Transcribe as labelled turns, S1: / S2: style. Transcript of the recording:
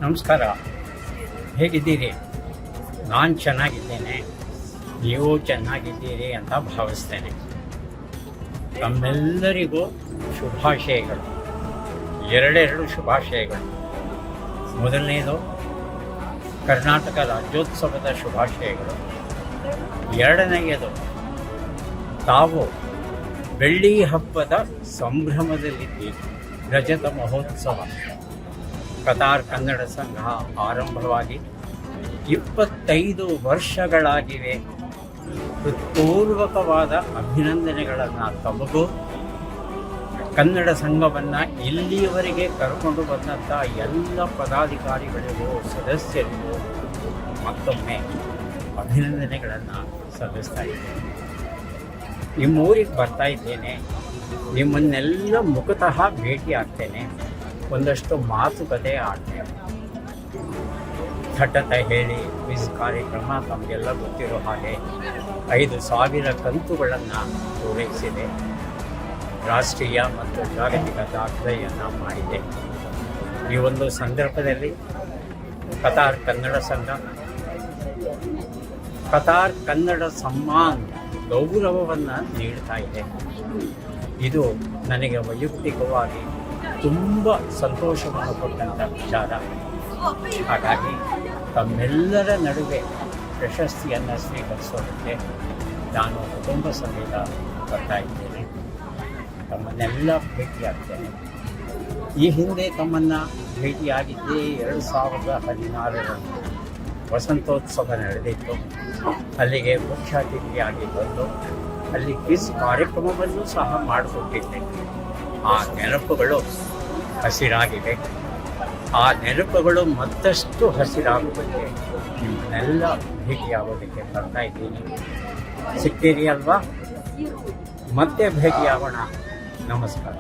S1: ನಮಸ್ಕಾರ. ಹೇಗಿದ್ದೀರಿ? ನಾನು ಚೆನ್ನಾಗಿದ್ದೇನೆ, ನೀವು ಚೆನ್ನಾಗಿದ್ದೀರಿ ಅಂತ ಭಾವಿಸ್ತೇನೆ. ತಮ್ಮೆಲ್ಲರಿಗೂ ಶುಭಾಶಯಗಳು. ಎರಡೆರಡು ಶುಭಾಶಯಗಳು. ಮೊದಲನೇದು ಕರ್ನಾಟಕ ರಾಜ್ಯೋತ್ಸವದ ಶುಭಾಶಯಗಳು. ಎರಡನೆಯದು ತಾವು ಬೆಳ್ಳಿ ಹಬ್ಬದ ಸಂಭ್ರಮದಲ್ಲಿದ್ದೀರಿ. ರಜತ ಮಹೋತ್ಸವ ಕತಾರ್ ಕನ್ನಡ ಸಂಘ ಆರಂಭವಾಗಿ 25 ವರ್ಷಗಳಾಗಿವೆ. ಹೃತ್ಪೂರ್ವಕವಾದ ಅಭಿನಂದನೆಗಳನ್ನು ತಮಗೂ, ಕನ್ನಡ ಸಂಘವನ್ನು ಇಲ್ಲಿಯವರೆಗೆ ಕರ್ಕೊಂಡು ಬಂದಂಥ ಎಲ್ಲ ಪದಾಧಿಕಾರಿಗಳಿಗೂ, ಸದಸ್ಯರಿಗೂ ಮತ್ತೊಮ್ಮೆ ಅಭಿನಂದನೆಗಳನ್ನು ಸಲ್ಲಿಸ್ತಾ ಇದ್ದೇನೆ. ನಿಮ್ಮೂರಿಗೆ ಬರ್ತಾ ಇದ್ದೇನೆ, ನಿಮ್ಮನ್ನೆಲ್ಲ ಮುಖತಃ ಭೇಟಿ ಆಗ್ತೇನೆ, ಒಂದಷ್ಟು ಮಾತುಕತೆ ಆಡ್ತೇನೆ. ಥಟ್ಟತ ಹೇಳಿ ಕ್ವಿಜ್ ಕಾರ್ಯಕ್ರಮ ತಮಗೆಲ್ಲ ಗೊತ್ತಿರೋ ಹಾಗೆ 5,000 ಕಂತುಗಳನ್ನು ಪೂರೈಸಿದೆ. ರಾಷ್ಟ್ರೀಯ ಮತ್ತು ಜಾಗತಿಕ ದಾಖಲೆಯನ್ನು ಮಾಡಿದೆ. ಈ ಒಂದು ಸಂದರ್ಭದಲ್ಲಿ ಕತಾರ್ ಕನ್ನಡ ಸಂಘ, ಕತಾರ್ ಕನ್ನಡ ಸಮ್ಮಾನ್ ಗೌರವವನ್ನು ನೀಡ್ತಾ ಇದೆ. ಇದು ನನಗೆ ವೈಯಕ್ತಿಕವಾಗಿ ತುಂಬ ಸಂತೋಷವನ್ನು ಕೊಟ್ಟಂಥ ವಿಚಾರ. ಹಾಗಾಗಿ ತಮ್ಮೆಲ್ಲರ ನಡುವೆ ಪ್ರಶಸ್ತಿಯನ್ನು ಸ್ವೀಕರಿಸೋದಕ್ಕೆ ನಾನು ಕುಟುಂಬ ಸಮೇತ ಬರ್ತಾ ಇದ್ದೇನೆ. ತಮ್ಮನ್ನೆಲ್ಲ ಭೇಟಿಯಾಗ್ತೇನೆ. ಈ ಹಿಂದೆ ತಮ್ಮನ್ನು ಭೇಟಿಯಾಗಿದ್ದೇ 2016ರಲ್ಲಿ ವಸಂತೋತ್ಸವ ನಡೆದಿತ್ತು. ಅಲ್ಲಿಗೆ ಮುಖ್ಯ ಅತಿಥಿಯಾಗಿ ಬಂದು ಅಲ್ಲಿ ಕ್ವಿಜ್ ಕಾರ್ಯಕ್ರಮವನ್ನು ಸಹ ಮಾಡಿಕೊಟ್ಟಿದ್ದೆ. ಆ ನೆನಪುಗಳು ಹಸಿರಾಗಿವೆ. ಆ ನೆನಪುಗಳು ಮತ್ತಷ್ಟು ಹಸಿರಾಗುವಂತೆ ನಿಮ್ಮನ್ನೆಲ್ಲ ಭೇಟಿಯಾಗೋದಕ್ಕೆ ಬರ್ತಾ ಇದ್ದೀನಿ. ಸಿಗ್ತೀರಿ ಅಲ್ವಾ? ಮತ್ತೆ ಭೇಟಿಯಾಗೋಣ. ನಮಸ್ಕಾರ.